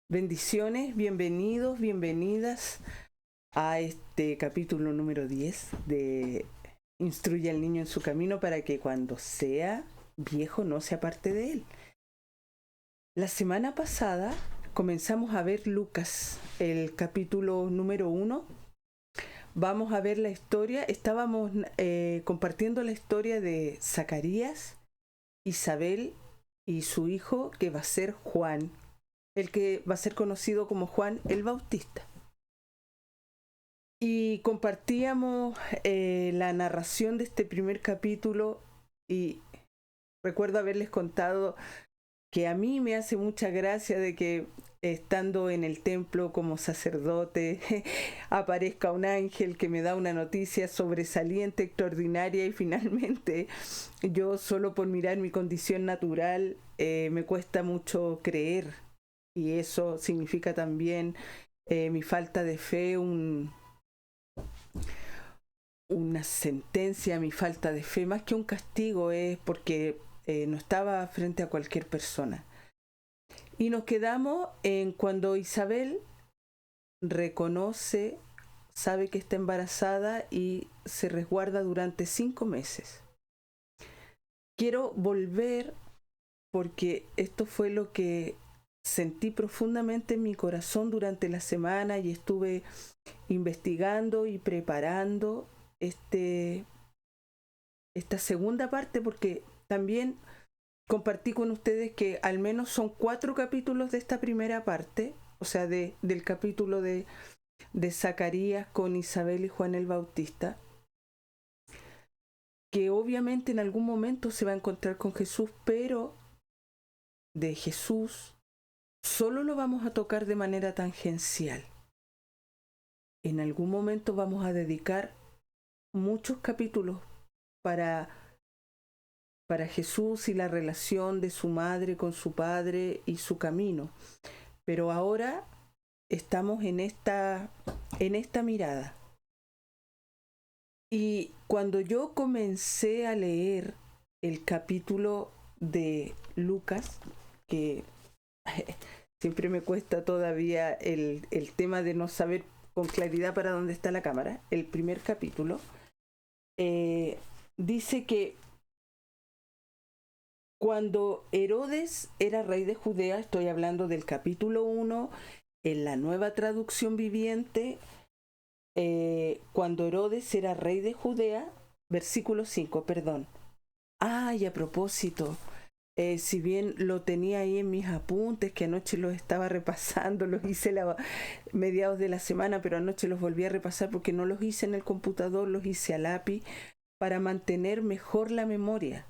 Bendiciones, bienvenidos, bienvenidas a este capítulo número 10 de Instruye al niño en su camino para que cuando sea viejo no se aparte de él. La semana pasada comenzamos a ver Lucas, el capítulo número 1. Vamos a ver la historia, estábamos compartiendo la historia de Zacarías, Isabel y su hijo que va a ser Juan, el que va a ser conocido como Juan el Bautista. Y compartíamos la narración de este primer capítulo y recuerdo haberles contado que a mí me hace mucha gracia de que estando en el templo como sacerdote aparezca un ángel que me da una noticia sobresaliente, extraordinaria y finalmente yo solo por mirar mi condición natural me cuesta mucho creer y eso significa también mi falta de fe, una sentencia a mi falta de fe, más que un castigo, es porque no estaba frente a cualquier persona. Y nos quedamos en cuando Isabel reconoce, sabe que está embarazada y se resguarda durante 5 meses. Quiero volver porque esto fue lo que sentí profundamente en mi corazón durante la semana y estuve investigando y preparando esta segunda parte porque también compartí con ustedes que al menos son 4 capítulos de esta primera parte, o sea, del capítulo de Zacarías con Isabel y Juan el Bautista, que obviamente en algún momento se va a encontrar con Jesús, pero de Jesús solo lo vamos a tocar de manera tangencial. En algún momento vamos a dedicar muchos capítulos para Jesús y la relación de su madre con su padre y su camino. Pero ahora estamos en esta mirada. Y cuando yo comencé a leer el capítulo de Lucas, que siempre me cuesta todavía el tema de no saber con claridad para dónde está la cámara, el primer capítulo, dice que cuando Herodes era rey de Judea, estoy hablando del capítulo 1, en la Nueva Traducción Viviente, cuando Herodes era rey de Judea, versículo 5, perdón. Y a propósito, si bien lo tenía ahí en mis apuntes, que anoche los estaba repasando, los hice mediados de la semana, pero anoche los volví a repasar porque no los hice en el computador, los hice a lápiz para mantener mejor la memoria.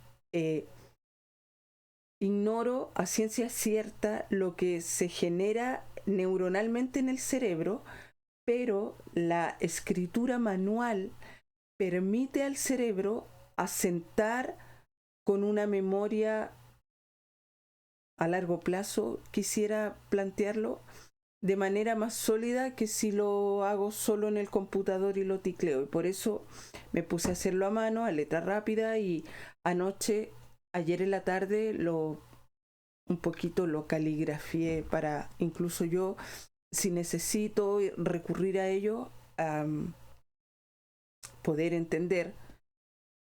Ignoro a ciencia cierta lo que se genera neuronalmente en el cerebro, pero la escritura manual permite al cerebro asentar con una memoria a largo plazo, quisiera plantearlo, de manera más sólida que si lo hago solo en el computador y lo ticleo. Y por eso me puse a hacerlo a mano, a letra rápida, y anoche, ayer en la tarde, un poquito lo caligrafié para incluso yo, si necesito recurrir a ello, poder entender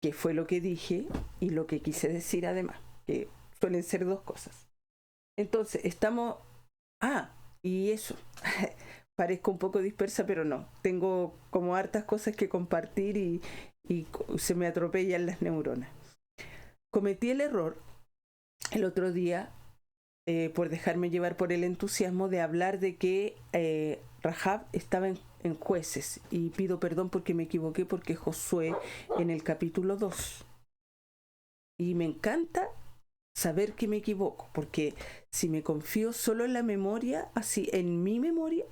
qué fue lo que dije y lo que quise decir además, que suelen ser 2 cosas. Entonces, estamos... y eso. Parezco un poco dispersa, pero no. Tengo como hartas cosas que compartir y se me atropellan las neuronas. Cometí el error el otro día por dejarme llevar por el entusiasmo de hablar de que Rahab estaba en Jueces, y pido perdón porque me equivoqué, porque Josué en el capítulo 2. Y me encanta saber que me equivoco, porque si me confío solo en la memoria, así en mi memoria,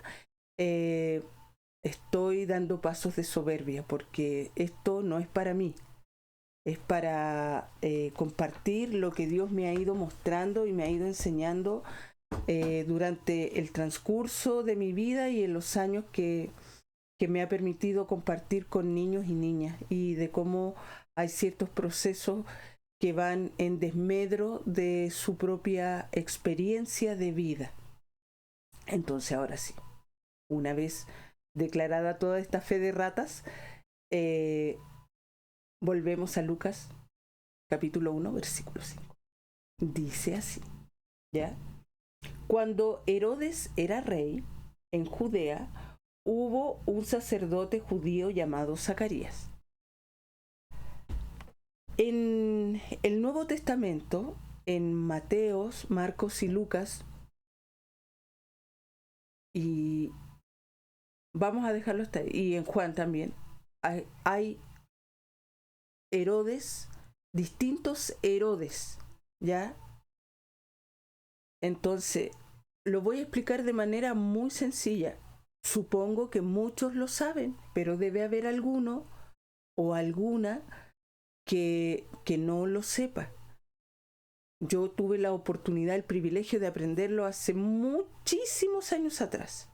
estoy dando pasos de soberbia, porque esto no es para mí. Es para compartir lo que Dios me ha ido mostrando y me ha ido enseñando durante el transcurso de mi vida y en los años que me ha permitido compartir con niños y niñas, y de cómo hay ciertos procesos que van en desmedro de su propia experiencia de vida. Entonces ahora sí, una vez declarada toda esta fe de ratas, volvemos a Lucas capítulo 1, versículo 5. Dice así, ¿ya? Cuando Herodes era rey en Judea, hubo un sacerdote judío llamado Zacarías. En el Nuevo Testamento, en Mateos, Marcos y Lucas, y vamos a dejarlo hasta ahí, y en Juan también, hay Herodes, distintos Herodes, ¿ya? Entonces, lo voy a explicar de manera muy sencilla. Supongo que muchos lo saben, pero debe haber alguno o alguna que no lo sepa. Yo tuve la oportunidad, el privilegio de aprenderlo hace muchísimos años atrás.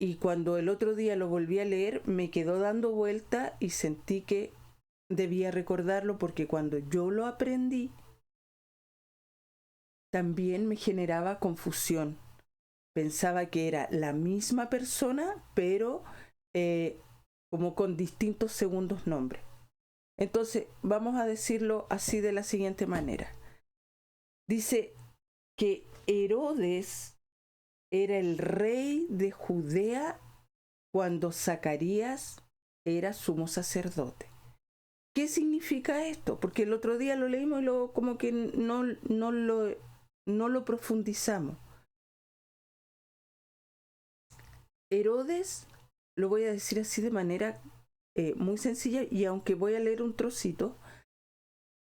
Y cuando el otro día lo volví a leer, me quedó dando vuelta y sentí que debía recordarlo porque cuando yo lo aprendí, también me generaba confusión. Pensaba que era la misma persona, pero como con distintos segundos nombres. Entonces, vamos a decirlo así de la siguiente manera. Dice que Herodes era el rey de Judea cuando Zacarías era sumo sacerdote. ¿Qué significa esto? Porque el otro día lo leímos y como que no lo profundizamos. Herodes, lo voy a decir así de manera muy sencilla, y aunque voy a leer un trocito,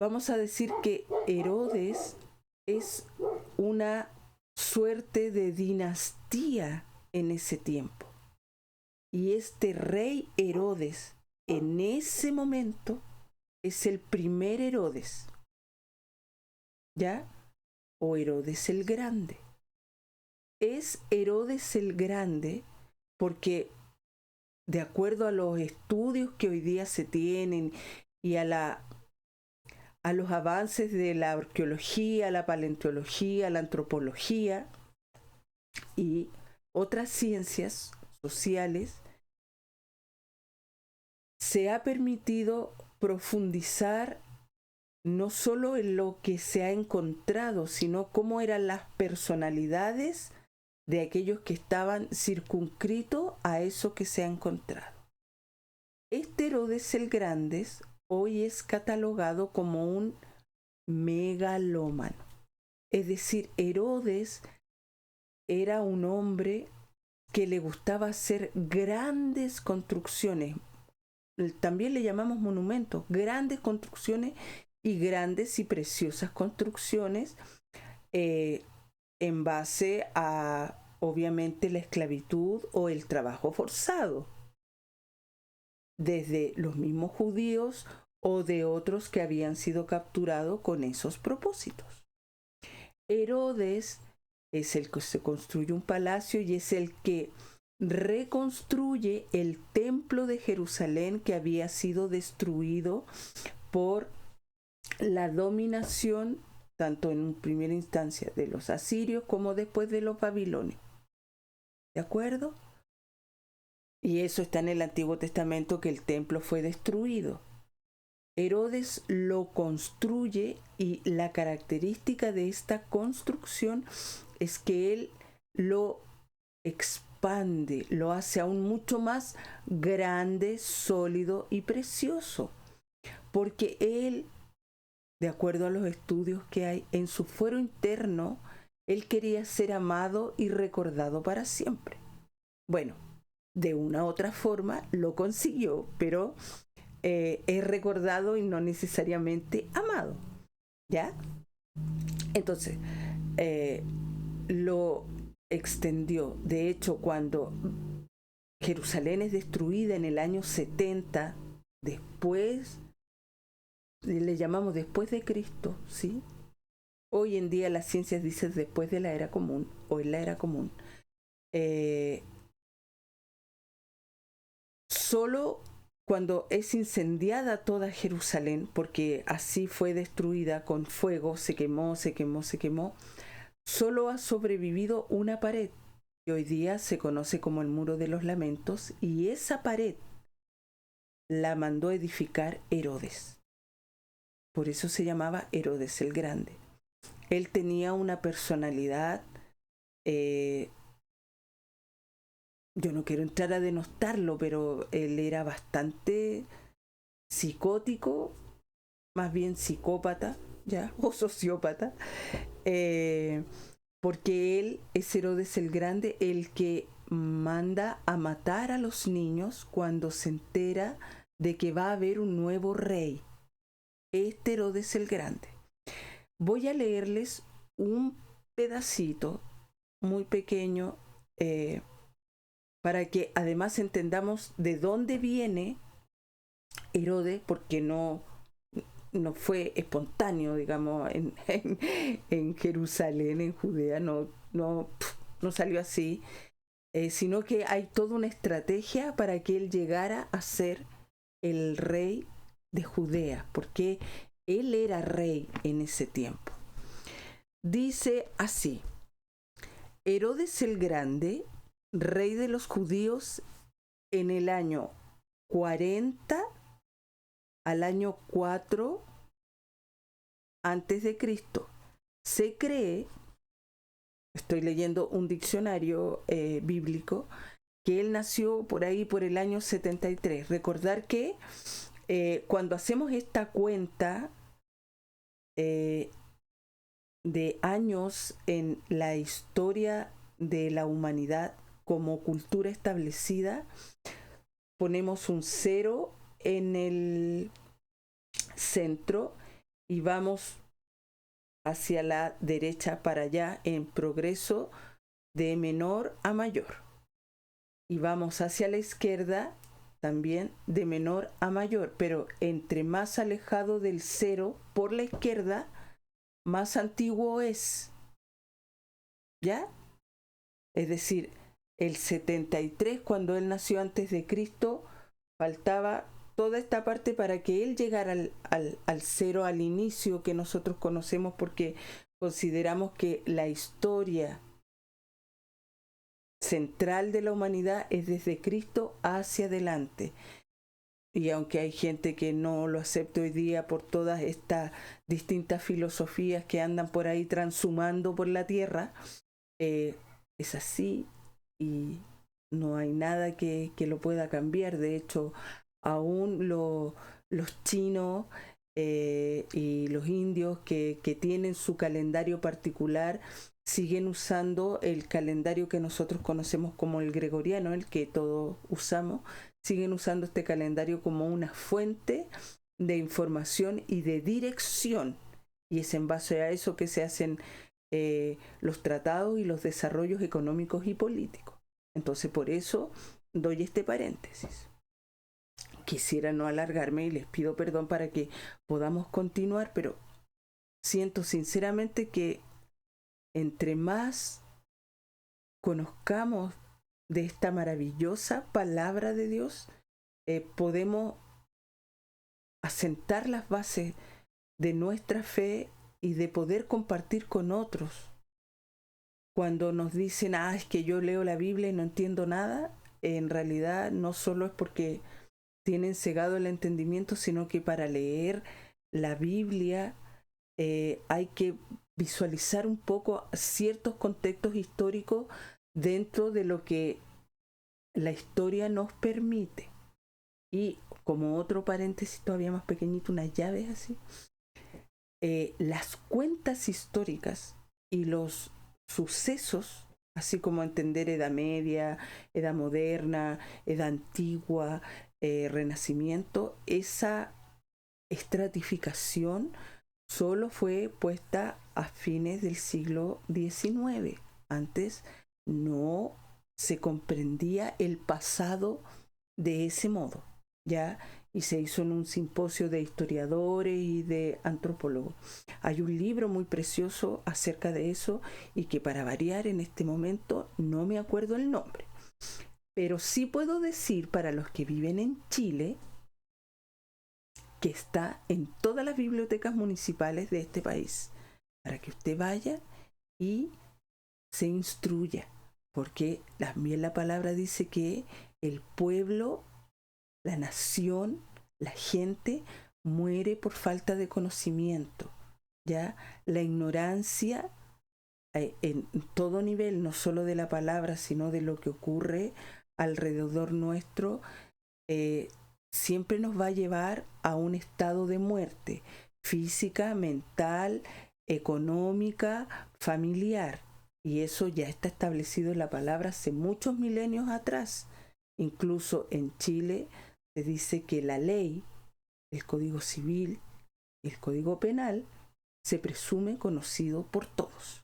vamos a decir que Herodes es una suerte de dinastía en ese tiempo. Y este rey Herodes, en ese momento, es el primer Herodes, ¿ya? O Herodes el Grande. Es Herodes el Grande porque, de acuerdo a los estudios que hoy día se tienen y a los avances de la arqueología, la paleontología, la antropología y otras ciencias sociales, se ha permitido profundizar no solo en lo que se ha encontrado, sino cómo eran las personalidades de aquellos que estaban circunscritos a eso que se ha encontrado. Este Herodes el Grande hoy es catalogado como un megalómano. Es decir, Herodes era un hombre que le gustaba hacer grandes construcciones. También le llamamos monumentos, grandes construcciones y grandes y preciosas construcciones en base a, obviamente, la esclavitud o el trabajo forzado, desde los mismos judíos o de otros que habían sido capturados con esos propósitos. Herodes es el que se construye un palacio y es el que reconstruye el templo de Jerusalén que había sido destruido por la dominación, tanto en primera instancia de los asirios como después de los babilonios. ¿De acuerdo? Y eso está en el Antiguo Testamento, que el templo fue destruido. Herodes lo construye y la característica de esta construcción es que él lo expande, lo hace aún mucho más grande, sólido y precioso. Porque él, de acuerdo a los estudios que hay, en su fuero interno, él quería ser amado y recordado para siempre. Bueno, de una u otra forma lo consiguió, pero es recordado y no necesariamente amado, ¿ya? Entonces, lo extendió. De hecho, cuando Jerusalén es destruida en el año 70, después, le llamamos después de Cristo, ¿sí? Hoy en día las ciencias dicen después de la era común o en la era común. Solo cuando es incendiada toda Jerusalén, porque así fue destruida con fuego, se quemó, solo ha sobrevivido una pared, que hoy día se conoce como el Muro de los Lamentos, y esa pared la mandó edificar Herodes. Por eso se llamaba Herodes el Grande. Él tenía una personalidad, yo no quiero entrar a denostarlo, pero él era bastante psicótico, más bien psicópata, ¿ya? O sociópata, porque él es Herodes el Grande, el que manda a matar a los niños cuando se entera de que va a haber un nuevo rey. Este Herodes el Grande. Voy a leerles un pedacito muy pequeño para que además entendamos de dónde viene Herodes, porque no fue espontáneo, digamos, en Jerusalén, en Judea, no salió así, sino que hay toda una estrategia para que él llegara a ser el rey de Judea, porque él era rey en ese tiempo. Dice así: Herodes el Grande, rey de los judíos, en el año 40 al año 4 antes de Cristo. Se cree, estoy leyendo un diccionario bíblico, que él nació por ahí por el año 73. Recordar que cuando hacemos esta cuenta de años en la historia de la humanidad como cultura establecida, ponemos un 0 en el centro y vamos hacia la derecha para allá en progreso de menor a mayor. Y vamos hacia la izquierda también de menor a mayor, pero entre más alejado del 0 por la izquierda, más antiguo es. ¿Ya? Es decir, el 73, cuando él nació antes de Cristo, faltaba toda esta parte para que él llegara al 0, al inicio que nosotros conocemos, porque consideramos que la historia central de la humanidad es desde Cristo hacia adelante. Y aunque hay gente que no lo acepta hoy día por todas estas distintas filosofías que andan por ahí transhumando por la tierra, es así y no hay nada que lo pueda cambiar. De hecho, aún los chinos y los indios que tienen su calendario particular siguen usando el calendario que nosotros conocemos como el gregoriano, el que todos usamos. Siguen usando este calendario como una fuente de información y de dirección, y es en base a eso que se hacen los tratados y los desarrollos económicos y políticos. Entonces, por eso doy este paréntesis. Quisiera no alargarme y les pido perdón para que podamos continuar, pero siento sinceramente que entre más conozcamos de esta maravillosa palabra de Dios, podemos asentar las bases de nuestra fe y de poder compartir con otros. Cuando nos dicen, es que yo leo la Biblia y no entiendo nada, en realidad no solo es porque tienen cegado el entendimiento, sino que para leer la Biblia hay que visualizar un poco ciertos contextos históricos dentro de lo que la historia nos permite. Y como otro paréntesis todavía más pequeñito, unas llaves así, las cuentas históricas y los sucesos, así como entender Edad Media, Edad Moderna, Edad Antigua, Renacimiento, esa estratificación solo fue puesta a fines del siglo XIX. Antes no se comprendía el pasado de ese modo, ¿ya? Y se hizo en un simposio de historiadores y de antropólogos. Hay un libro muy precioso acerca de eso y que, para variar, en este momento no me acuerdo el nombre. Pero sí puedo decir, para los que viven en Chile, que está en todas las bibliotecas municipales de este país, para que usted vaya y se instruya. porque también la palabra dice que el pueblo, la nación, la gente muere por falta de conocimiento, ¿ya? La ignorancia en todo nivel, no solo de la palabra, sino de lo que ocurre alrededor nuestro, siempre nos va a llevar a un estado de muerte física, mental, económica, familiar. Y eso ya está establecido en la palabra hace muchos milenios atrás. Incluso en Chile se dice que la ley, el Código Civil, el Código Penal, se presume conocido por todos.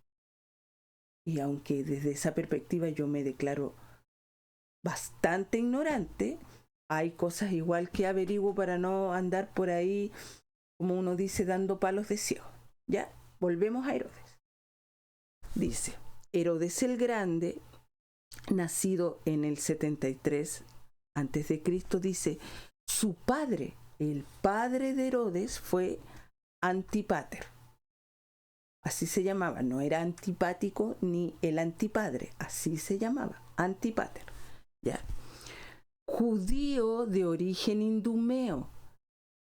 Y aunque desde esa perspectiva yo me declaro bastante ignorante, hay cosas igual que averiguo para no andar por ahí, como uno dice, dando palos de ciego. Ya, volvemos a Herodes. Dice, Herodes el Grande, nacido en el 73 antes de Cristo, dice, su padre, el padre de Herodes, fue Antipater. Así se llamaba, no era antipático ni el antipadre, así se llamaba, Antipater. ¿Ya? Judío de origen indumeo.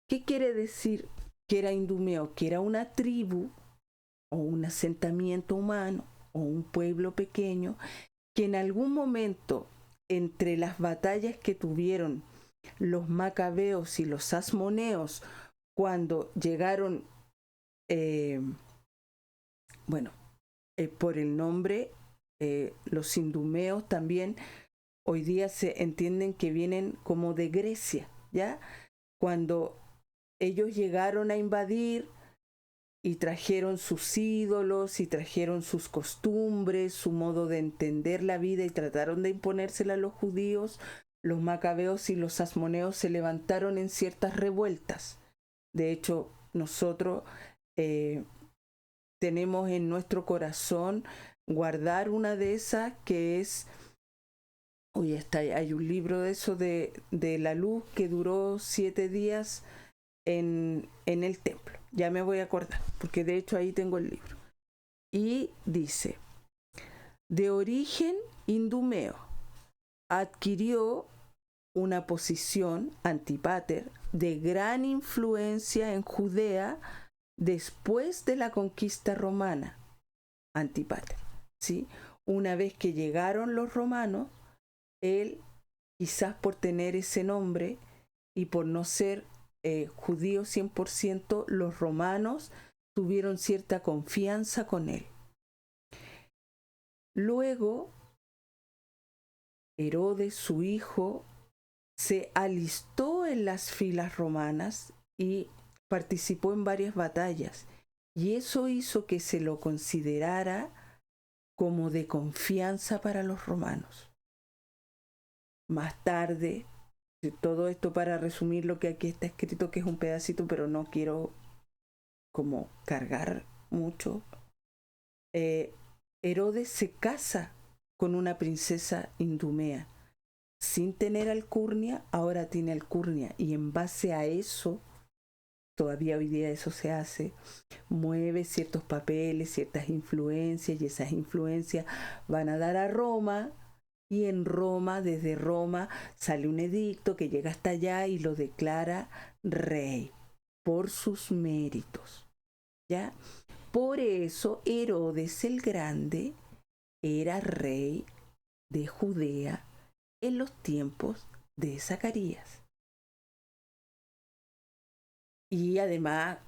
¿Qué quiere decir que era indumeo? Que era una tribu o un asentamiento humano o un pueblo pequeño que en algún momento, entre las batallas que tuvieron los macabeos y los asmoneos, cuando llegaron, por el nombre, los idumeos también hoy día se entienden que vienen como de Grecia, ¿ya? Cuando ellos llegaron a invadir y trajeron sus ídolos y trajeron sus costumbres, su modo de entender la vida y trataron de imponérsela a los judíos, los macabeos y los asmoneos se levantaron en ciertas revueltas. De hecho, nosotros tenemos en nuestro corazón guardar una de esas que es, hoy está, hay un libro de eso de la luz que duró 7 días en el templo. Ya me voy a acordar, porque de hecho ahí tengo el libro. Y dice, de origen indumeo, adquirió una posición, Antipater, de gran influencia en Judea después de la conquista romana. Antipater, ¿sí? Una vez que llegaron los romanos, él, quizás por tener ese nombre y por no ser judío 100%, los romanos tuvieron cierta confianza con él. Luego, Herodes, su hijo, se alistó en las filas romanas y participó en varias batallas. Y eso hizo que se lo considerara como de confianza para los romanos. Más tarde, todo esto para resumir lo que aquí está escrito, que es un pedacito, pero no quiero como cargar mucho. Herodes se casa con una princesa indumea. Sin tener alcurnia, ahora tiene alcurnia. Y en base a eso, todavía hoy día eso se hace, mueve ciertos papeles, ciertas influencias, y esas influencias van a dar a Roma, y en Roma, desde Roma, sale un edicto que llega hasta allá y lo declara rey por sus méritos, ¿ya? Por eso Herodes el Grande era rey de Judea en los tiempos de Zacarías. Y además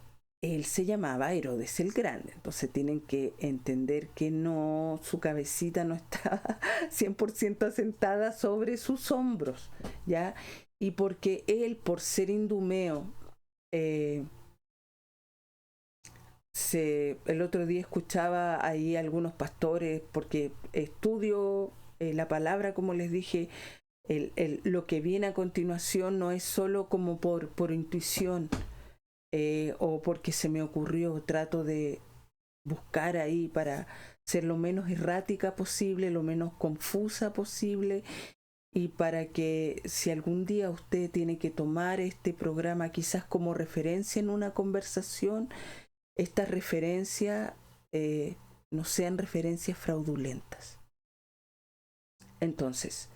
él se llamaba Herodes el Grande. Entonces tienen que entender que no, su cabecita no estaba 100% asentada sobre sus hombros, ¿ya? Y porque él, por ser indumeo, el otro día escuchaba ahí algunos pastores, porque estudio la palabra, como les dije, lo que viene a continuación no es solo como por intuición, o porque se me ocurrió. Trato de buscar ahí para ser lo menos errática posible, lo menos confusa posible, y para que si algún día usted tiene que tomar este programa quizás como referencia en una conversación, estas referencias no sean referencias fraudulentas. Entonces,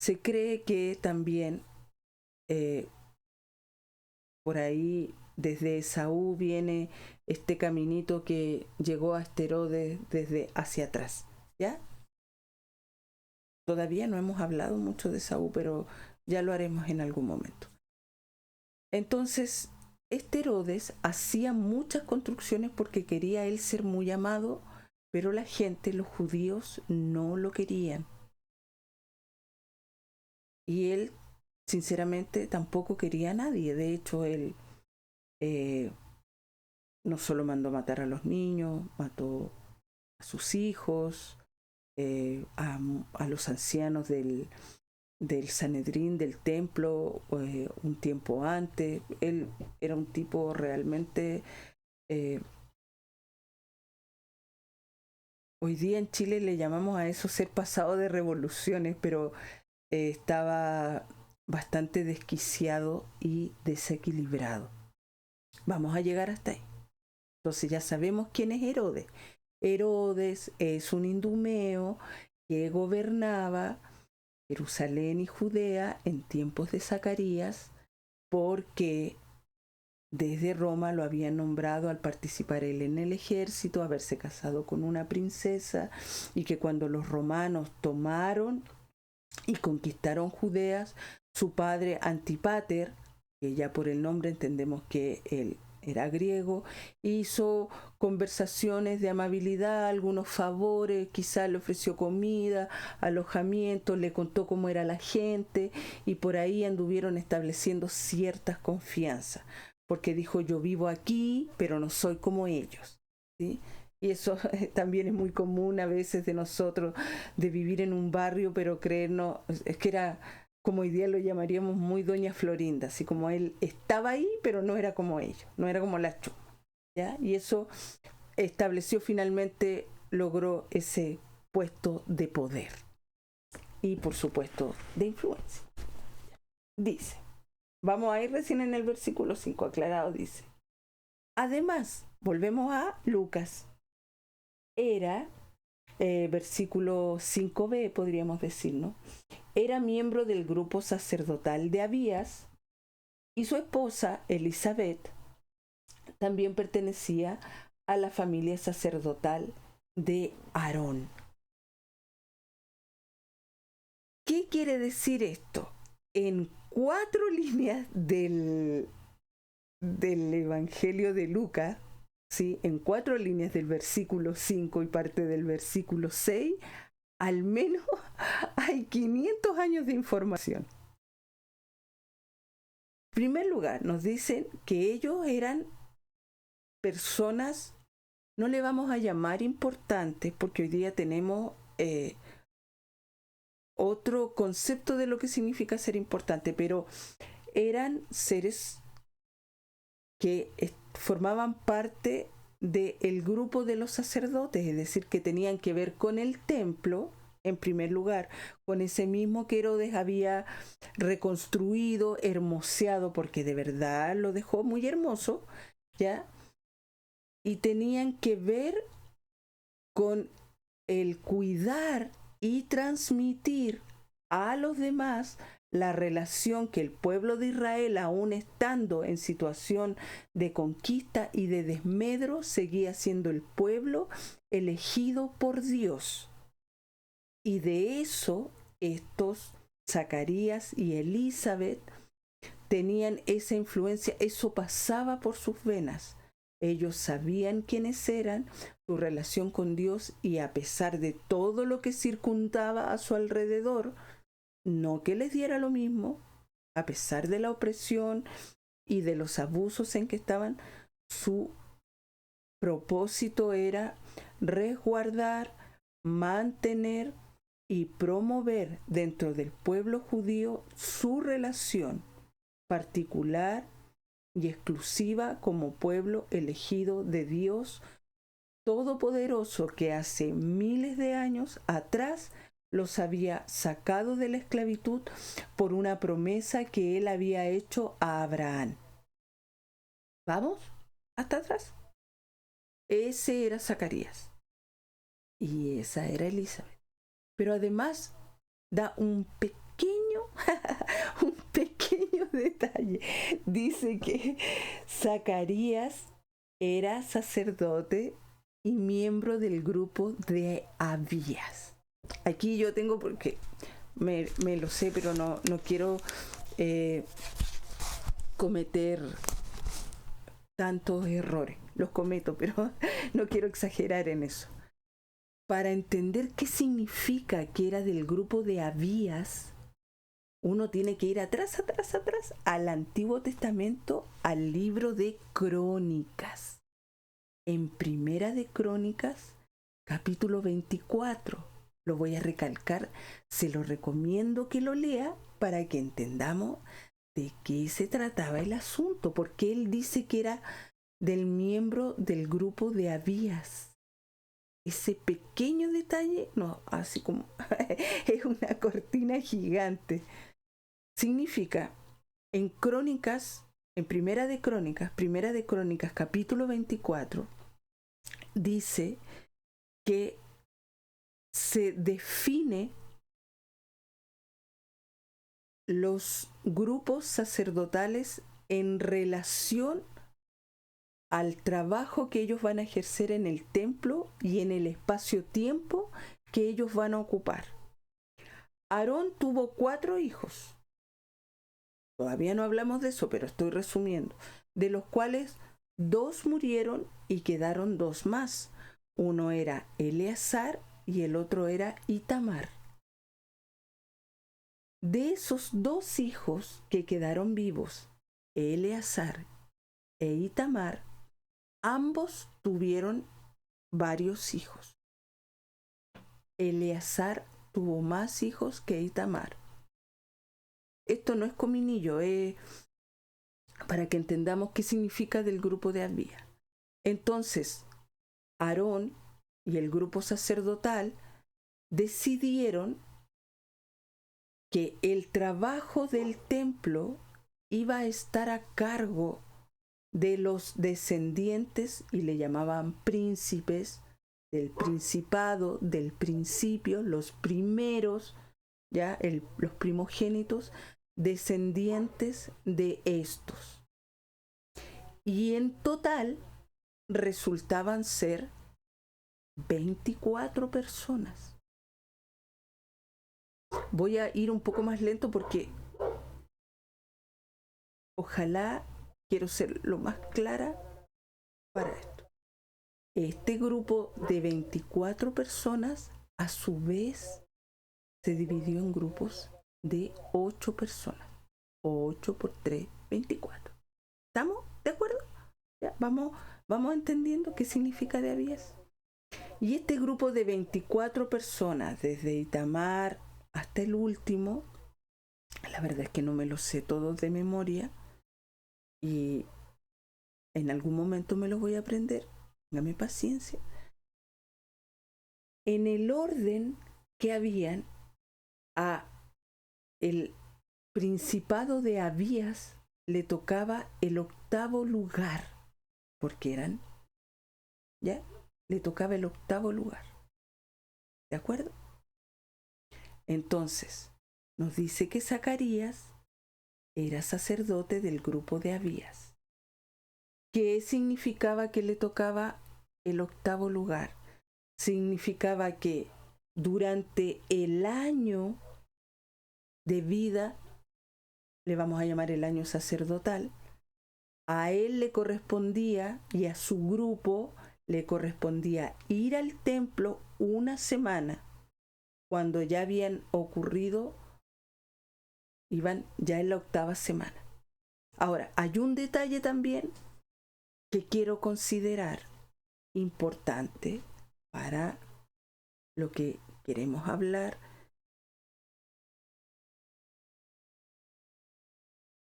se cree que también por ahí desde Esaú viene este caminito que llegó a Herodes desde hacia atrás, ¿ya? Todavía no hemos hablado mucho de Esaú, pero ya lo haremos en algún momento. Entonces, Herodes hacía muchas construcciones porque quería él ser muy amado, pero la gente, los judíos, no lo querían. Y él, sinceramente, tampoco quería a nadie. De hecho, él no solo mandó matar a los niños, mató a sus hijos, a los ancianos del Sanedrín, del templo, un tiempo antes. Él era un tipo realmente... hoy día en Chile le llamamos a eso ser pasado de revoluciones, pero estaba bastante desquiciado y desequilibrado. Vamos a llegar hasta ahí. Entonces ya sabemos quién es Herodes. Herodes es un idumeo que gobernaba Jerusalén y Judea en tiempos de Zacarías, porque desde Roma lo habían nombrado al participar él en el ejército, haberse casado con una princesa, y que cuando los romanos tomaron y conquistaron Judeas, su padre Antipater, que ya por el nombre entendemos que él era griego, hizo conversaciones de amabilidad, algunos favores, quizás le ofreció comida, alojamiento, le contó cómo era la gente, y por ahí anduvieron estableciendo ciertas confianzas, porque dijo: yo vivo aquí, pero no soy como ellos, ¿sí? Y eso también es muy común a veces de nosotros, de vivir en un barrio, pero creernos, es que era, como hoy día lo llamaríamos, muy doña Florinda, así como él estaba ahí, pero no era como ellos, no era como la chuma, ¿ya? Y eso estableció finalmente, logró ese puesto de poder y por supuesto de influencia. Dice, vamos a ir recién en el versículo 5 aclarado, dice: además, volvemos a Lucas, era, versículo 5b podríamos decir, ¿no? Era miembro del grupo sacerdotal de Abías, y su esposa, Elizabeth, también pertenecía a la familia sacerdotal de Aarón. ¿Qué quiere decir esto? En 4 líneas del Evangelio de Lucas, ¿sí? En 4 líneas del versículo 5 y parte del versículo 6, al menos hay 500 años de información. En primer lugar, nos dicen que ellos eran personas, no le vamos a llamar importantes, porque hoy día tenemos otro concepto de lo que significa ser importante, pero eran seres que formaban parte del grupo de los sacerdotes, es decir, que tenían que ver con el templo, en primer lugar, con ese mismo que Herodes había reconstruido, hermoseado, porque de verdad lo dejó muy hermoso, ¿ya? Y tenían que ver con el cuidar y transmitir a los demás la relación que el pueblo de Israel, aún estando en situación de conquista y de desmedro, seguía siendo el pueblo elegido por Dios. Y de eso estos Zacarías y Elizabeth tenían esa influencia, eso pasaba por sus venas. Ellos sabían quiénes eran, su relación con Dios, y a pesar de todo lo que circundaba a su alrededor, no que les diera lo mismo, a pesar de la opresión y de los abusos en que estaban, su propósito era resguardar, mantener y promover dentro del pueblo judío su relación particular y exclusiva como pueblo elegido de Dios Todopoderoso, que hace miles de años atrás los había sacado de la esclavitud por una promesa que él había hecho a Abraham. ¿Vamos? Hasta atrás. Ese era Zacarías y esa era Elizabeth. Pero además da un pequeño, un pequeño detalle. Dice que Zacarías era sacerdote y miembro del grupo de Abías. Aquí yo tengo, porque me lo sé, pero no quiero cometer tantos errores. Los cometo, pero no quiero exagerar en eso. Para entender qué significa que era del grupo de Abías, uno tiene que ir atrás, al Antiguo Testamento, al libro de Crónicas. En Primera de Crónicas, capítulo 24. Lo voy a recalcar, se lo recomiendo que lo lea para que entendamos de qué se trataba el asunto, porque él dice que era del miembro del grupo de Abías. Ese pequeño detalle, no, así como es una cortina gigante. Significa, en Crónicas, en Primera de Crónicas, capítulo 24, dice que se define los grupos sacerdotales en relación al trabajo que ellos van a ejercer en el templo y en el espacio-tiempo que ellos van a ocupar. Aarón tuvo 4 hijos. Todavía no hablamos de eso, pero estoy resumiendo. De los cuales 2 murieron y quedaron 2 más. Uno era Eleazar y el otro era Itamar. De esos 2 hijos que quedaron vivos, Eleazar e Itamar, ambos tuvieron varios hijos. Eleazar tuvo más hijos que Itamar. Esto no es cominillo, es para que entendamos qué significa del grupo de Abías. Entonces, Aarón y el grupo sacerdotal decidieron que el trabajo del templo iba a estar a cargo de los descendientes, y le llamaban príncipes del principado, del principio, los primeros, ya los primogénitos, descendientes de estos. Y en total resultaban ser 24 personas. Voy a ir un poco más lento porque ojalá, quiero ser lo más clara para esto. Este grupo de 24 personas, a su vez, se dividió en grupos de 8 personas. 8 por 3, 24. ¿Estamos de acuerdo? Ya, vamos entendiendo qué significa de Abías. Y este grupo de 24 personas, desde Itamar hasta el último, la verdad es que no me los sé todos de memoria y en algún momento me los voy a aprender. Téngame paciencia. En el orden que habían, a el principado de Abías le tocaba el 8º lugar, porque le tocaba el 8º lugar. ¿De acuerdo? Entonces, nos dice que Zacarías era sacerdote del grupo de Abías. ¿Qué significaba que le tocaba el 8º lugar? Significaba que durante el año de vida, le vamos a llamar el año sacerdotal, a él le correspondía y a su grupo le correspondía ir al templo una semana, cuando ya habían ocurrido, iban ya en la 8ª semana. Ahora, hay un detalle también que quiero considerar importante para lo que queremos hablar.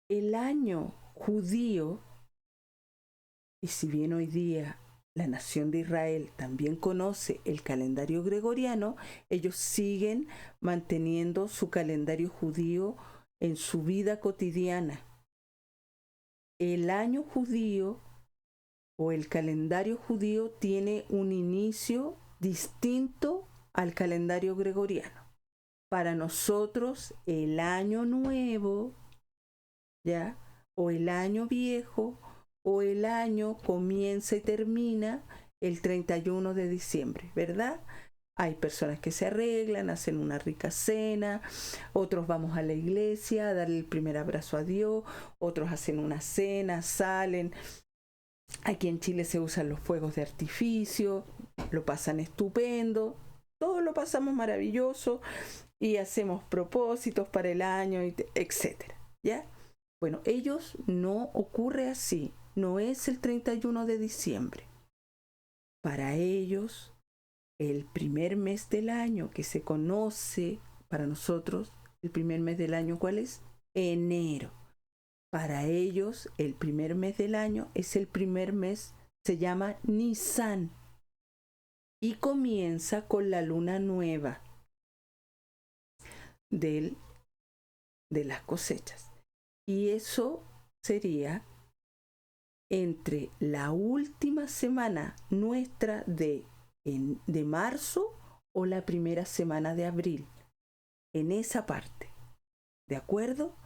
El año judío, y si bien hoy día la nación de Israel también conoce el calendario gregoriano, ellos siguen manteniendo su calendario judío en su vida cotidiana. El año judío o el calendario judío tiene un inicio distinto al calendario gregoriano. para nosotros el año nuevo, ¿ya? O el año viejo, o el año comienza y termina el 31 de diciembre, ¿verdad? Hay personas que se arreglan, hacen una rica cena, otros vamos a la iglesia a darle el primer abrazo a Dios, otros hacen una cena, salen. Aquí en Chile se usan los fuegos de artificio, lo pasan estupendo, todo lo pasamos maravilloso y hacemos propósitos para el año, etcétera, ¿ya? Bueno, ellos no ocurre así, no es el 31 de diciembre. Para ellos, el primer mes del año que se conoce, para nosotros, el primer mes del año, ¿cuál es? Enero. Para ellos, el primer mes del año es el primer mes, se llama Nisan, y comienza con la luna nueva de las cosechas. Y eso sería entre la última semana nuestra de marzo o la primera semana de abril. En esa parte, ¿de acuerdo?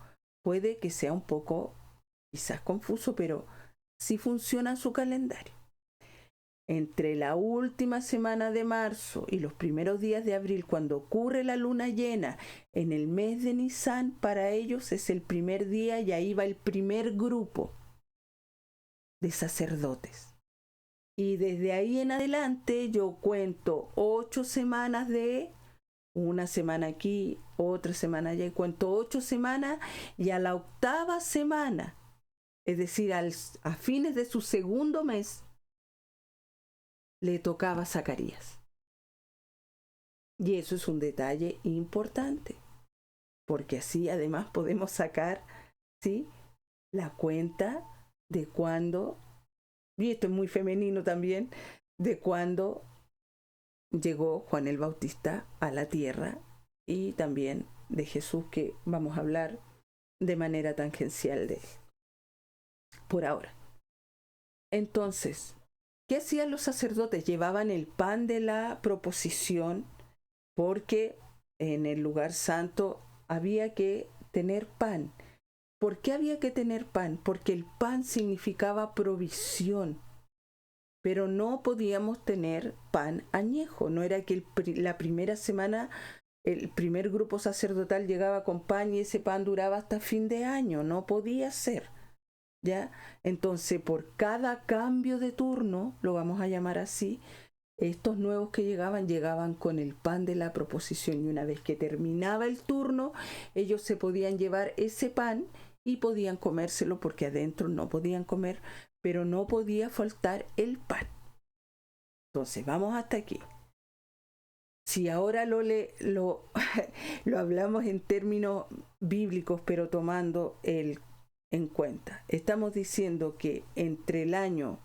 Puede que sea un poco quizás confuso, pero sí funciona su calendario. Entre la última semana de marzo y los primeros días de abril, cuando ocurre la luna llena en el mes de Nisan, para ellos es el primer día y ahí va el primer grupo de sacerdotes. Y desde ahí en adelante yo cuento 8 semanas de una semana aquí, otra semana allá, y cuento 8 semanas, y a la octava semana, es decir, a fines de su segundo mes, le tocaba a Zacarías. Y eso es un detalle importante, porque así además podemos sacar, ¿sí?, la cuenta de cuando, y esto es muy femenino también, de cuando llegó Juan el Bautista a la tierra, y también de Jesús, que vamos a hablar de manera tangencial de él por ahora. Entonces, ¿qué hacían los sacerdotes? Llevaban el pan de la proposición, porque en el lugar santo había que tener pan. ¿Por qué había que tener pan? Porque el pan significaba provisión, pero no podíamos tener pan añejo. No era que la primera semana el primer grupo sacerdotal llegaba con pan y ese pan duraba hasta fin de año. No podía ser, ¿ya? Entonces, por cada cambio de turno, lo vamos a llamar así, estos nuevos que llegaban con el pan de la proposición, y una vez que terminaba el turno, ellos se podían llevar ese pan y podían comérselo, porque adentro no podían comer, pero no podía faltar el pan. Entonces, vamos hasta aquí. Si ahora lo hablamos en términos bíblicos, pero tomando en cuenta, estamos diciendo que entre el año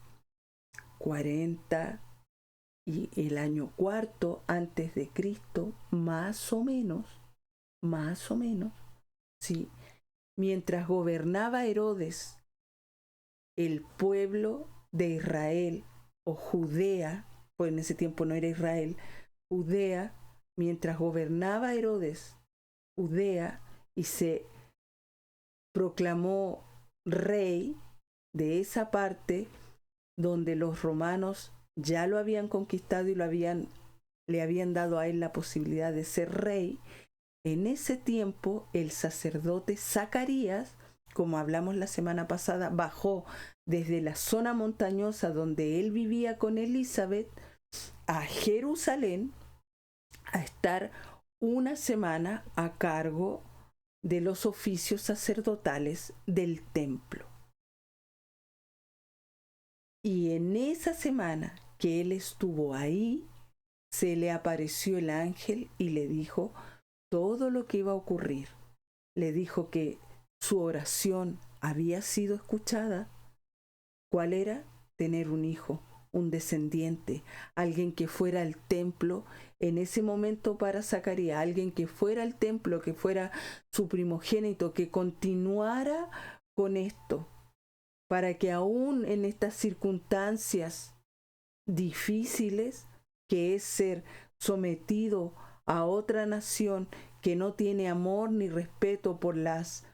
40 y el año cuarto antes de Cristo, más o menos, ¿sí?, mientras gobernaba Herodes, el pueblo de Israel, o Judea, pues en ese tiempo no era Israel, Judea, mientras gobernaba Herodes, Judea, y se proclamó rey de esa parte donde los romanos ya lo habían conquistado y le habían dado a él la posibilidad de ser rey. En ese tiempo el sacerdote Zacarías, como hablamos la semana pasada, bajó desde la zona montañosa donde él vivía con Elizabeth a Jerusalén a estar una semana a cargo de los oficios sacerdotales del templo. Y en esa semana que él estuvo ahí, se le apareció el ángel y le dijo todo lo que iba a ocurrir. Le dijo que su oración había sido escuchada. ¿Cuál era? Tener un hijo, un descendiente, alguien que fuera al templo en ese momento para Zacarías, alguien que fuera al templo, que fuera su primogénito, que continuara con esto, para que aún en estas circunstancias difíciles, que es ser sometido a otra nación que no tiene amor ni respeto por las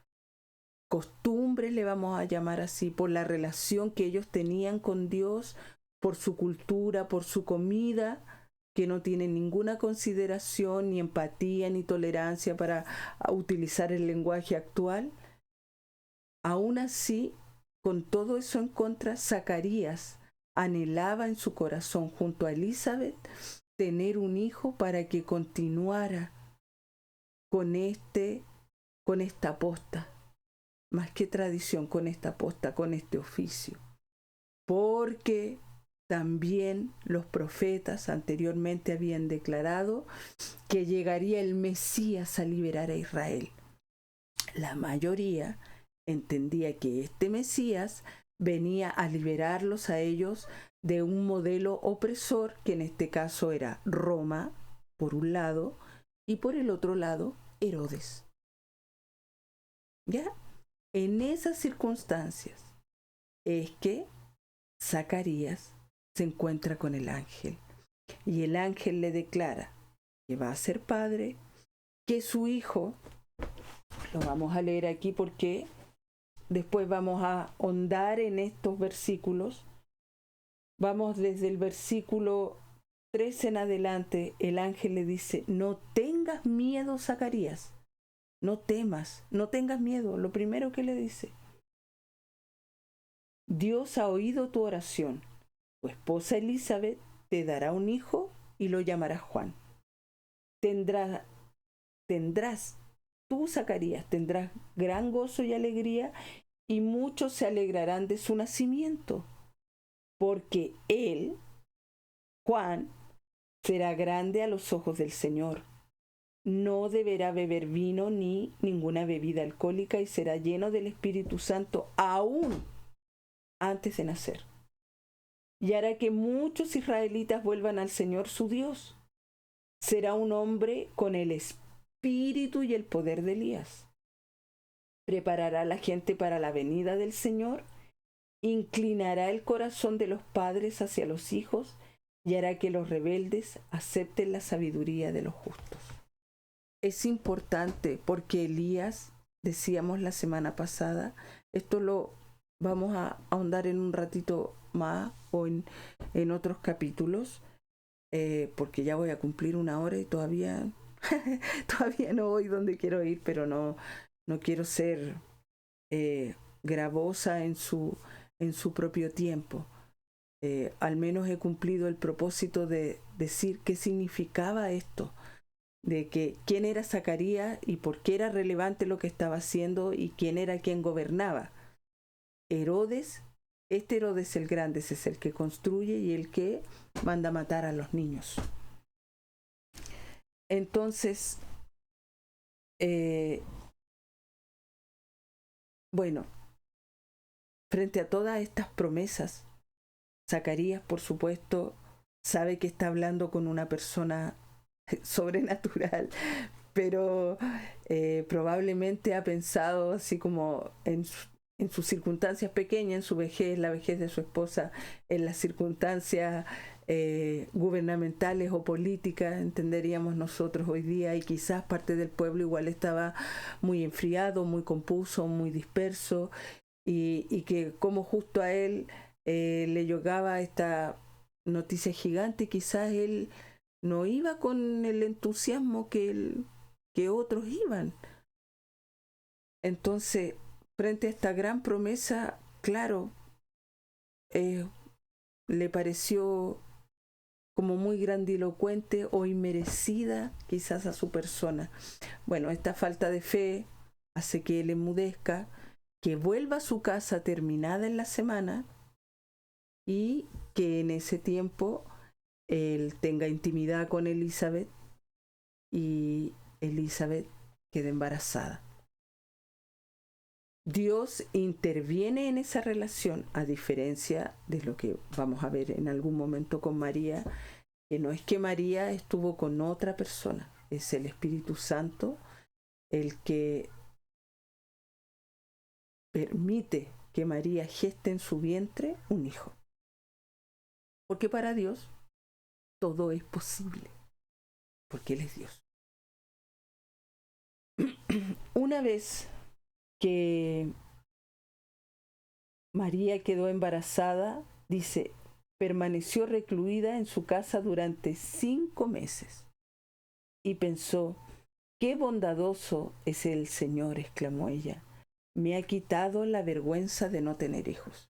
costumbres, le vamos a llamar así, por la relación que ellos tenían con Dios, por su cultura, por su comida, que no tienen ninguna consideración, ni empatía, ni tolerancia para utilizar el lenguaje actual. Aún así, con todo eso en contra, Zacarías anhelaba en su corazón junto a Elizabeth tener un hijo para que continuara con esta posta, más que tradición, con esta posta, con este oficio. Porque también los profetas anteriormente habían declarado que llegaría el Mesías a liberar a Israel. La mayoría entendía que este Mesías venía a liberarlos a ellos de un modelo opresor, que en este caso era Roma, por un lado, y por el otro lado, Herodes. ¿Ya? En esas circunstancias es que Zacarías se encuentra con el ángel, y el ángel le declara que va a ser padre, que su hijo, lo vamos a leer aquí porque después vamos a ahondar en estos versículos. Vamos desde el versículo 13 en adelante. El ángel le dice: no tengas miedo, Zacarías, no temas, no tengas miedo. Lo primero que le dice: Dios ha oído tu oración. Tu esposa Elizabeth te dará un hijo y lo llamarás Juan. Tendrás tú, Zacarías, tendrás gran gozo y alegría, y muchos se alegrarán de su nacimiento, porque él, Juan, será grande a los ojos del Señor. No deberá beber vino ni ninguna bebida alcohólica, y será lleno del Espíritu Santo aún antes de nacer. Y hará que muchos israelitas vuelvan al Señor su Dios. Será un hombre con el espíritu y el poder de Elías. Preparará a la gente para la venida del Señor, inclinará el corazón de los padres hacia los hijos, y hará que los rebeldes acepten la sabiduría de los justos. Es importante porque Elías, decíamos la semana pasada, esto lo vamos a ahondar en un ratito más o en otros capítulos, porque ya voy a cumplir 1 hora y todavía no voy donde quiero ir, pero no quiero ser gravosa en su propio tiempo. Al menos he cumplido el propósito de decir qué significaba esto, de que quién era Zacarías y por qué era relevante lo que estaba haciendo, y quién era quien gobernaba. Herodes, Herodes el Grande, ese es el que construye y el que manda matar a los niños. Entonces, bueno, frente a todas estas promesas, Zacarías, por supuesto, sabe que está hablando con una persona sobrenatural, pero probablemente ha pensado así como en sus circunstancias pequeñas, en su vejez, la vejez de su esposa, en las circunstancias gubernamentales o políticas, entenderíamos nosotros hoy día, y quizás parte del pueblo igual estaba muy enfriado, muy confuso, muy disperso, y que como justo a él le llegaba esta noticia gigante, quizás él no iba con el entusiasmo que otros iban. Entonces, frente a esta gran promesa, claro, le pareció como muy grandilocuente o inmerecida quizás a su persona. Bueno, esta falta de fe hace que él enmudezca, que vuelva a su casa terminada en la semana, y que en ese tiempo él tenga intimidad con Elizabeth y Elizabeth quede embarazada. Dios interviene en esa relación, a diferencia de lo que vamos a ver en algún momento con María, que no es que María estuvo con otra persona, es el Espíritu Santo el que permite que María geste en su vientre un hijo. Porque para Dios todo es posible, porque Él es Dios. una vez que María quedó embarazada, dice, permaneció recluida en su casa durante 5 meses y pensó, qué bondadoso es el Señor, exclamó ella. Me ha quitado la vergüenza de no tener hijos.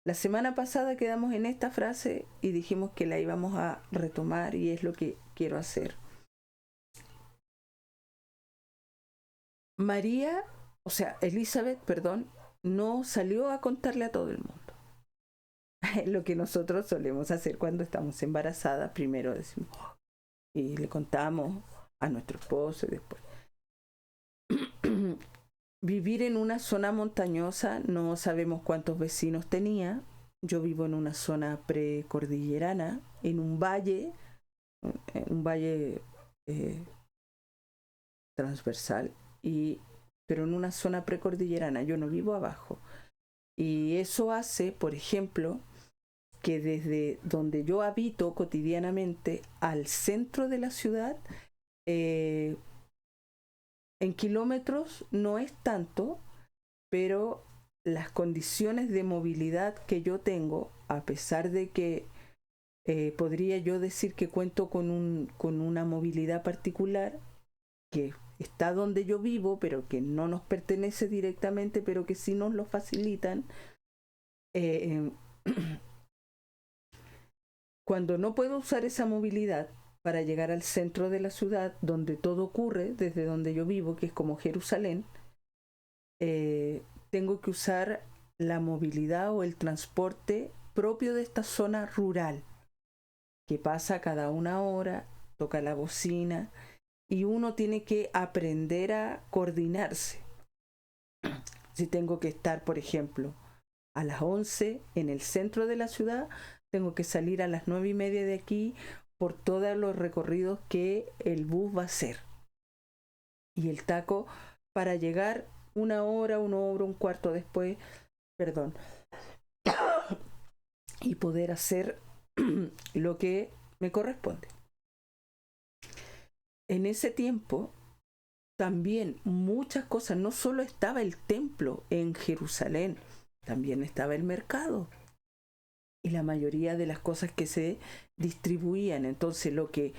La semana pasada quedamos en esta frase y dijimos que la íbamos a retomar y es lo que quiero hacer. Elizabeth, perdón, no salió a contarle a todo el mundo. Lo que nosotros solemos hacer cuando estamos embarazadas, primero decimos, y le contamos a nuestro esposo y después. Vivir en una zona montañosa, no sabemos cuántos vecinos tenía. Yo vivo en una zona precordillerana, en un valle transversal, pero en una zona precordillerana. Yo no vivo abajo. Y eso hace, por ejemplo, que desde donde yo habito cotidianamente al centro de la ciudad, en kilómetros no es tanto, pero las condiciones de movilidad que yo tengo, a pesar de que podría yo decir que cuento con una movilidad particular, que está donde yo vivo, pero que no nos pertenece directamente, pero que sí nos lo facilitan, cuando no puedo usar esa movilidad para llegar al centro de la ciudad, donde todo ocurre, desde donde yo vivo, que es como Jerusalén, tengo que usar la movilidad o el transporte propio de esta zona rural, que pasa cada 1 hora, toca la bocina, y uno tiene que aprender a coordinarse. Si tengo que estar, por ejemplo, a las 11 en el centro de la ciudad, tengo que salir a las 9:30 de aquí por todos los recorridos que el bus va a hacer. Y el taco para llegar 1 hora, un cuarto después, perdón, y poder hacer lo que me corresponde. En ese tiempo, también muchas cosas, no solo estaba el templo en Jerusalén, también estaba el mercado. Y la mayoría de las cosas que se distribuían. Entonces, lo que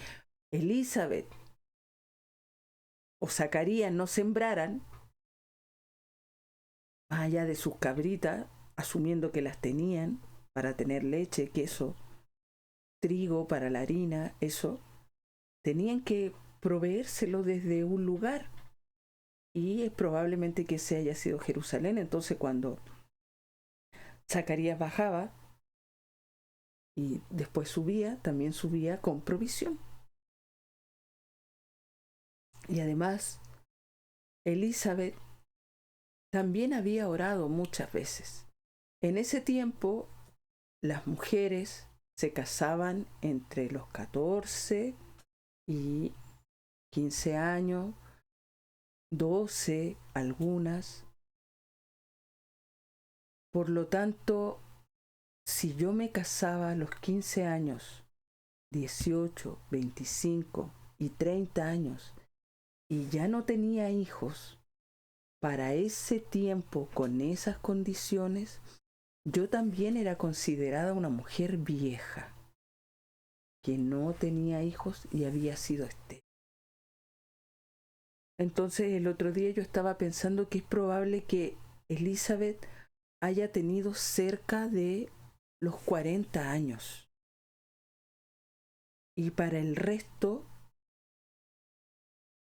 Elizabeth o Zacarías no sembraran, más allá de sus cabritas, asumiendo que las tenían para tener leche, queso, trigo para la harina, eso, tenían que proveérselo desde un lugar. Y es probablemente que ese haya sido Jerusalén. Entonces, cuando Zacarías bajaba y después subía, también subía con provisión. Y además, Elizabeth también había orado muchas veces. En ese tiempo, las mujeres se casaban entre los 14 y 15 años, 12 algunas. Por lo tanto, si yo me casaba a los 15 años, 18, 25 y 30 años y ya no tenía hijos, para ese tiempo, con esas condiciones, yo también era considerada una mujer vieja, que no tenía hijos y había sido estéril. Entonces el otro día yo estaba pensando que es probable que Elizabeth haya tenido cerca de los 40 años. Y para el resto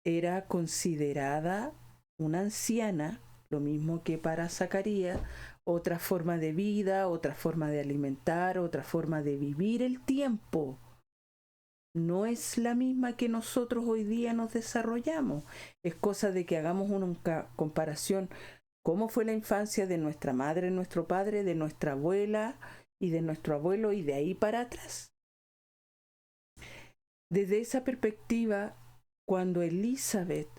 era considerada una anciana, lo mismo que para Zacarías, otra forma de vida, otra forma de alimentar, otra forma de vivir el tiempo. No es la misma que nosotros hoy día nos desarrollamos. Es cosa de que hagamos una comparación. ¿Cómo fue la infancia de nuestra madre, nuestro padre, de nuestra abuela y de nuestro abuelo y de ahí para atrás? Desde esa perspectiva, cuando Elizabeth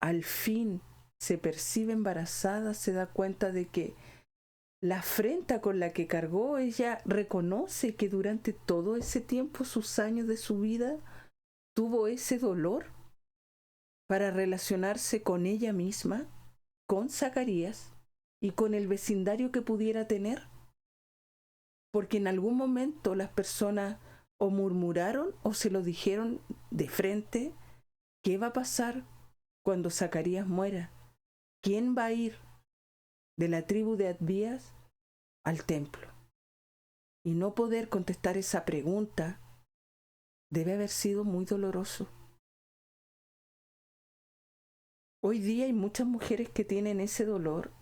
al fin se percibe embarazada, se da cuenta de que la afrenta con la que cargó, ella reconoce que durante todo ese tiempo, sus años de su vida, tuvo ese dolor para relacionarse con ella misma, con Zacarías y con el vecindario que pudiera tener, porque en algún momento las personas o murmuraron o se lo dijeron de frente: ¿qué va a pasar cuando Zacarías muera? ¿Quién va a ir de la tribu de Abías al templo? Y no poder contestar esa pregunta debe haber sido muy doloroso. Hoy día hay muchas mujeres que tienen ese dolor,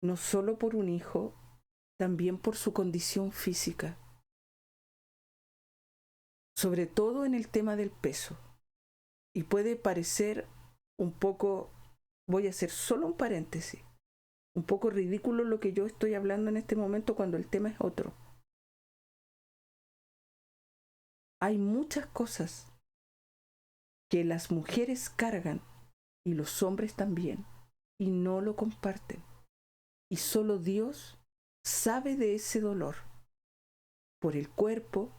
no solo por un hijo, también por su condición física, sobre todo en el tema del peso. Y puede parecer un poco, voy a hacer solo un paréntesis, un poco ridículo lo que yo estoy hablando en este momento cuando el tema es otro. Hay muchas cosas que las mujeres cargan y los hombres también, y no lo comparten. Y solo Dios sabe de ese dolor, por el cuerpo,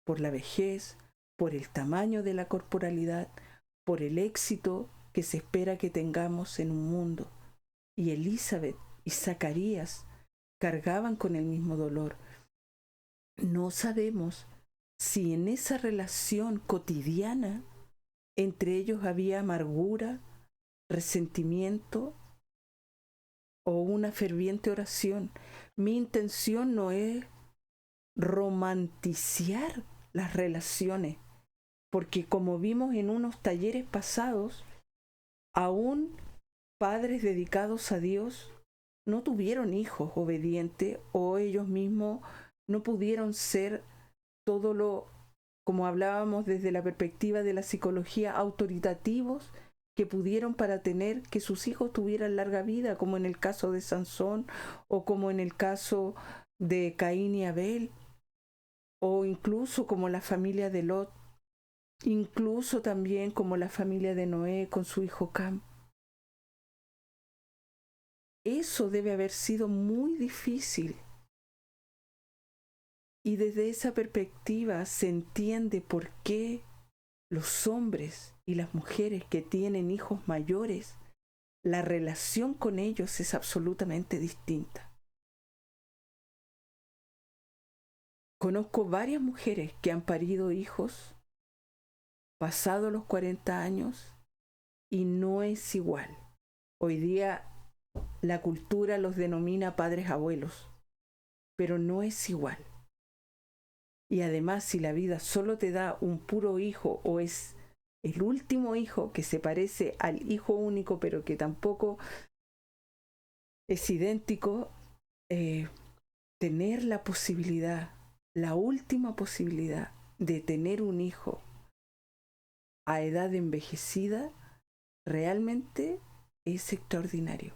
por la vejez, por el tamaño de la corporalidad, por el éxito que se espera que tengamos en un mundo. Y Elizabeth y Zacarías cargaban con el mismo dolor. No sabemos si en esa relación cotidiana entre ellos había amargura, resentimiento o una ferviente oración. Mi intención no es romantizar las relaciones, porque como vimos en unos talleres pasados, aún padres dedicados a Dios no tuvieron hijos obedientes o ellos mismos no pudieron ser todo lo, como hablábamos desde la perspectiva de la psicología, autoritativos que pudieron para tener que sus hijos tuvieran larga vida, como en el caso de Sansón o como en el caso de Caín y Abel, o incluso como la familia de Lot, incluso también como la familia de Noé con su hijo Cam. Eso debe haber sido muy difícil. Y desde esa perspectiva se entiende por qué los hombres y las mujeres que tienen hijos mayores, la relación con ellos es absolutamente distinta. Conozco varias mujeres que han parido hijos pasados los 40 años y no es igual. Hoy día la cultura los denomina padres abuelos, pero no es igual. Y además, si la vida solo te da un puro hijo o es el último hijo que se parece al hijo único, pero que tampoco es idéntico, tener la posibilidad, la última posibilidad de tener un hijo a edad envejecida, realmente es extraordinario.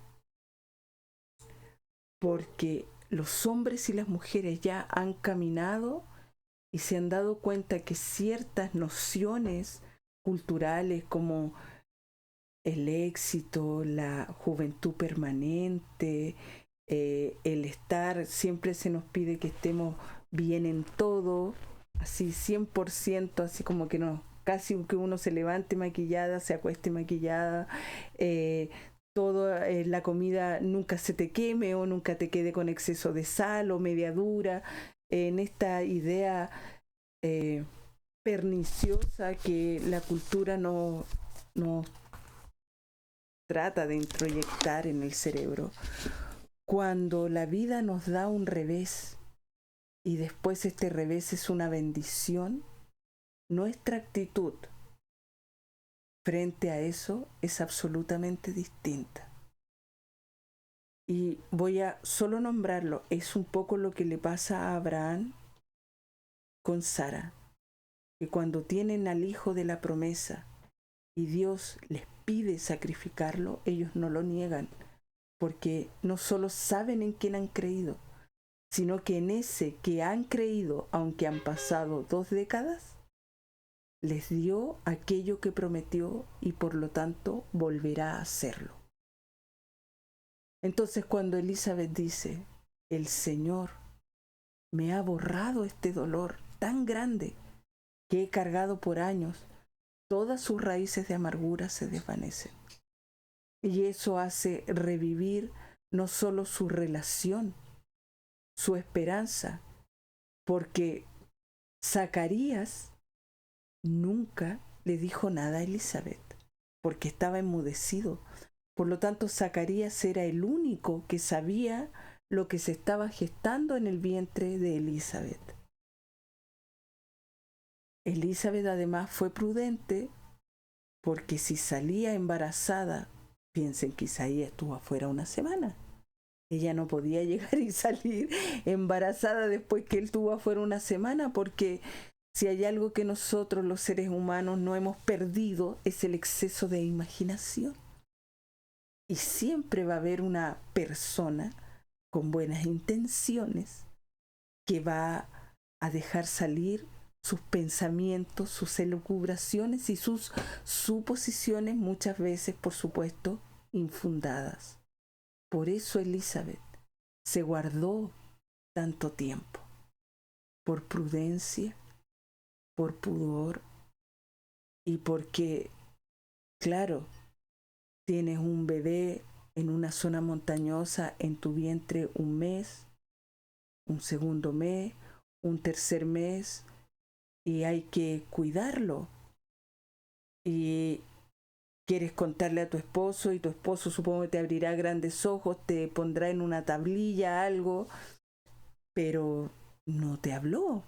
Porque los hombres y las mujeres ya han caminado y se han dado cuenta que ciertas nociones culturales como el éxito, la juventud permanente, el estar, siempre se nos pide que estemos bien en todo, así 100%, así como que no, casi que uno se levante maquillada, se acueste maquillada, la comida nunca se te queme o nunca te quede con exceso de sal o media dura, en esta idea perniciosa que la cultura nos trata de introyectar en el cerebro. Cuando la vida nos da un revés y después este revés es una bendición, nuestra actitud frente a eso es absolutamente distinta. Y voy a solo nombrarlo, es un poco lo que le pasa a Abraham con Sara, que cuando tienen al hijo de la promesa y Dios les pide sacrificarlo, ellos no lo niegan, porque no solo saben en quién han creído, sino que en ese que han creído, aunque han pasado 2 décadas, les dio aquello que prometió y por lo tanto volverá a hacerlo. Entonces cuando Elizabeth dice, el Señor me ha borrado este dolor tan grande que he cargado por años, todas sus raíces de amargura se desvanecen. Y eso hace revivir no solo su relación, su esperanza, porque Zacarías nunca le dijo nada a Elizabeth, porque estaba enmudecido. Por lo tanto, Zacarías era el único que sabía lo que se estaba gestando en el vientre de Elizabeth. Elizabeth además fue prudente, porque si salía embarazada, piensen que Isaías estuvo afuera una semana. Ella no podía llegar y salir embarazada después que él estuvo afuera una semana, porque si hay algo que nosotros los seres humanos no hemos perdido es el exceso de imaginación. Y siempre va a haber una persona con buenas intenciones que va a dejar salir sus pensamientos, sus elucubraciones y sus suposiciones, muchas veces, por supuesto, infundadas. Por eso Elizabeth se guardó tanto tiempo, por prudencia, por pudor y porque, claro, tienes un bebé en una zona montañosa en tu vientre un mes, un segundo mes, un tercer mes, y hay que cuidarlo. Y quieres contarle a tu esposo y tu esposo supongo que te abrirá grandes ojos, te pondrá en una tablilla algo, pero no te habló,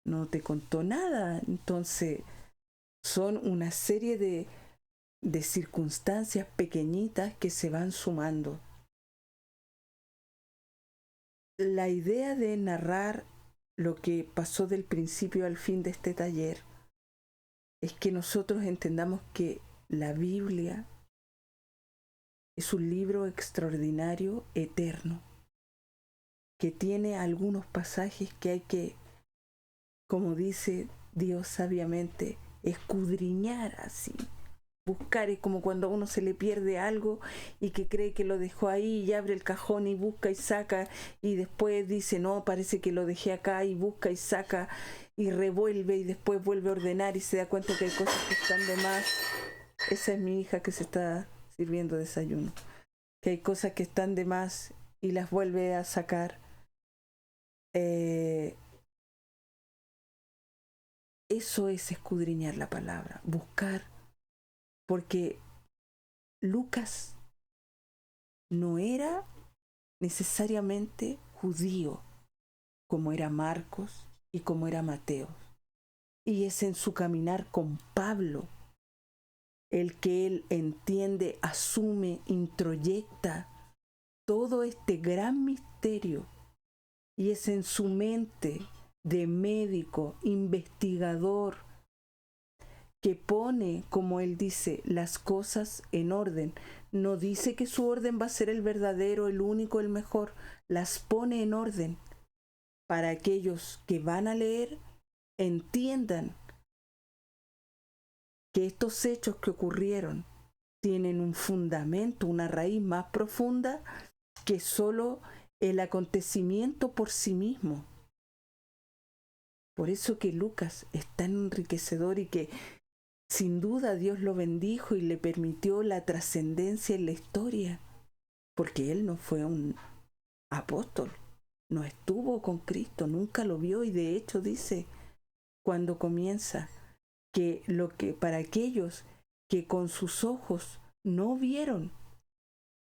no te contó nada. Entonces son una serie de circunstancias pequeñitas que se van sumando. La idea de narrar lo que pasó del principio al fin de este taller es que nosotros entendamos que la Biblia es un libro extraordinario, eterno, que tiene algunos pasajes que hay que, como dice Dios sabiamente, escudriñar así. Buscar es como cuando a uno se le pierde algo y que cree que lo dejó ahí y abre el cajón y busca y saca y después dice no, parece que lo dejé acá y busca y saca y revuelve y después vuelve a ordenar y se da cuenta que hay cosas que están de más. Esa es mi hija que se está sirviendo desayuno. Que hay cosas que están de más y las vuelve a sacar. Eso es escudriñar la palabra, buscar, porque Lucas no era necesariamente judío, como era Marcos y como era Mateo. Y es en su caminar con Pablo el que él entiende, asume, introyecta todo este gran misterio. Y es en su mente de médico, investigador, que pone, como él dice, las cosas en orden. No dice que su orden va a ser el verdadero, el único, el mejor. Las pone en orden para aquellos que van a leer entiendan que estos hechos que ocurrieron tienen un fundamento, una raíz más profunda que solo el acontecimiento por sí mismo. Por eso que Lucas es tan enriquecedor y que sin duda Dios lo bendijo y le permitió la trascendencia en la historia, porque él no fue un apóstol, no estuvo con Cristo, nunca lo vio y de hecho dice cuando comienza que lo que para aquellos que con sus ojos no vieron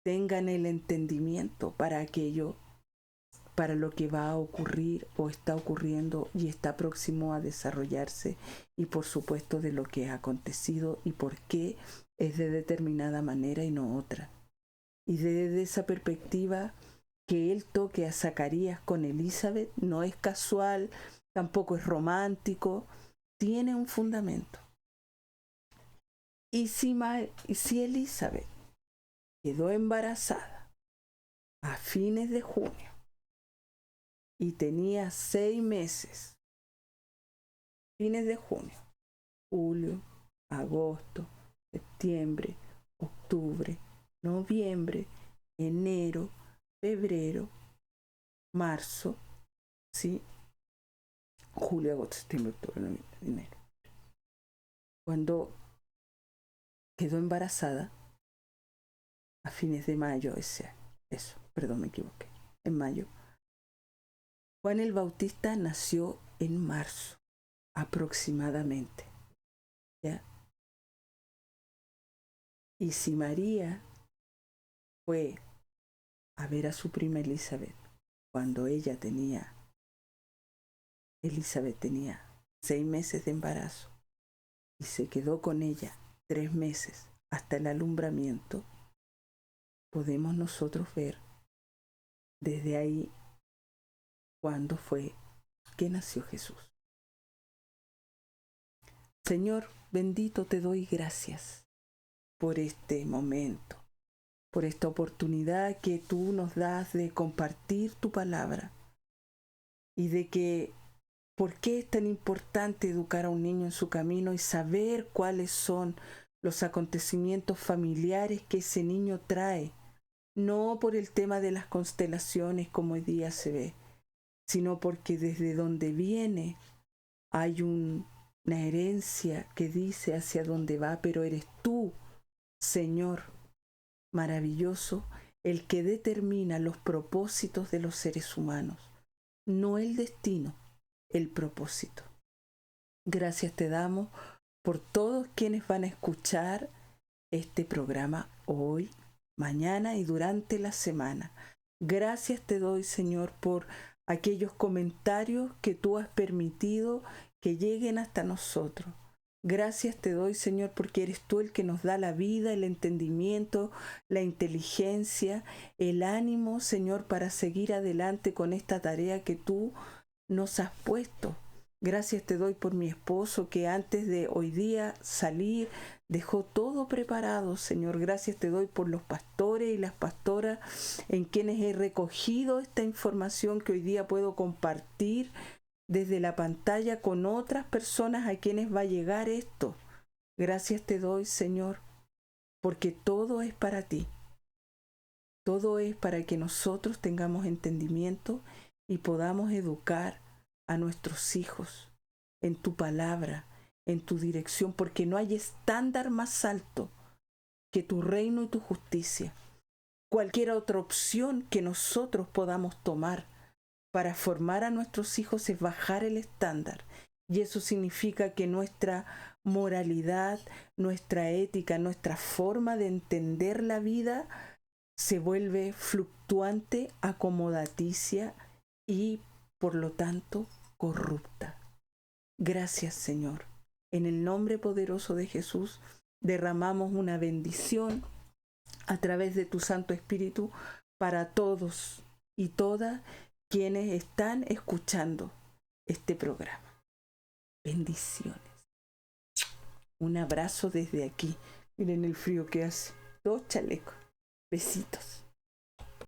tengan el entendimiento para aquello, para lo que va a ocurrir o está ocurriendo y está próximo a desarrollarse y por supuesto de lo que ha acontecido y por qué es de determinada manera y no otra. Y desde esa perspectiva que él toque a Zacarías con Elizabeth no es casual, tampoco es romántico, tiene un fundamento. Y si Elizabeth quedó embarazada a fines de junio y tenía 6 meses, fines de junio, julio, agosto, septiembre, octubre, noviembre, enero, febrero, marzo, ¿sí? Julio, agosto, septiembre, octubre, noviembre, enero. cuando quedó embarazada a fines de mayo ese año. Eso, perdón, me equivoqué. En mayo. Juan el Bautista nació en marzo, aproximadamente. ¿Ya? Y si María fue a ver a su prima Elizabeth cuando Elizabeth tenía 6 meses de embarazo y se quedó con ella 3 meses hasta el alumbramiento, podemos nosotros ver desde ahí cuándo fue que nació Jesús. Señor, bendito, te doy gracias por este momento, por esta oportunidad que tú nos das de compartir tu palabra y de que por qué es tan importante educar a un niño en su camino y saber cuáles son los acontecimientos familiares que ese niño trae, no por el tema de las constelaciones como hoy día se ve, sino porque desde donde viene hay una herencia que dice hacia dónde va, pero eres tú, Señor maravilloso, el que determina los propósitos de los seres humanos, no el destino, el propósito. Gracias te damos por todos quienes van a escuchar este programa hoy, mañana y durante la semana. Gracias te doy, Señor, por aquellos comentarios que tú has permitido que lleguen hasta nosotros. Gracias te doy, Señor, porque eres tú el que nos da la vida, el entendimiento, la inteligencia, el ánimo, Señor, para seguir adelante con esta tarea que tú nos has puesto. Gracias te doy por mi esposo que antes de hoy día salir dejó todo preparado, Señor. Gracias te doy por los pastores y las pastoras en quienes he recogido esta información que hoy día puedo compartir desde la pantalla con otras personas a quienes va a llegar esto. Gracias te doy, Señor, porque todo es para ti. Todo es para que nosotros tengamos entendimiento y podamos educar a nuestros hijos en tu palabra, en tu dirección, porque no hay estándar más alto que tu reino y tu justicia. Cualquier otra opción que nosotros podamos tomar para formar a nuestros hijos es bajar el estándar. Y eso significa que nuestra moralidad, nuestra ética, nuestra forma de entender la vida se vuelve fluctuante, acomodaticia y, por lo tanto, corrupta. Gracias, Señor. En el nombre poderoso de Jesús, derramamos una bendición a través de tu Santo Espíritu para todos y todas quienes están escuchando este programa. Bendiciones. Un abrazo desde aquí. Miren el frío que hace. 2 chalecos. Besitos.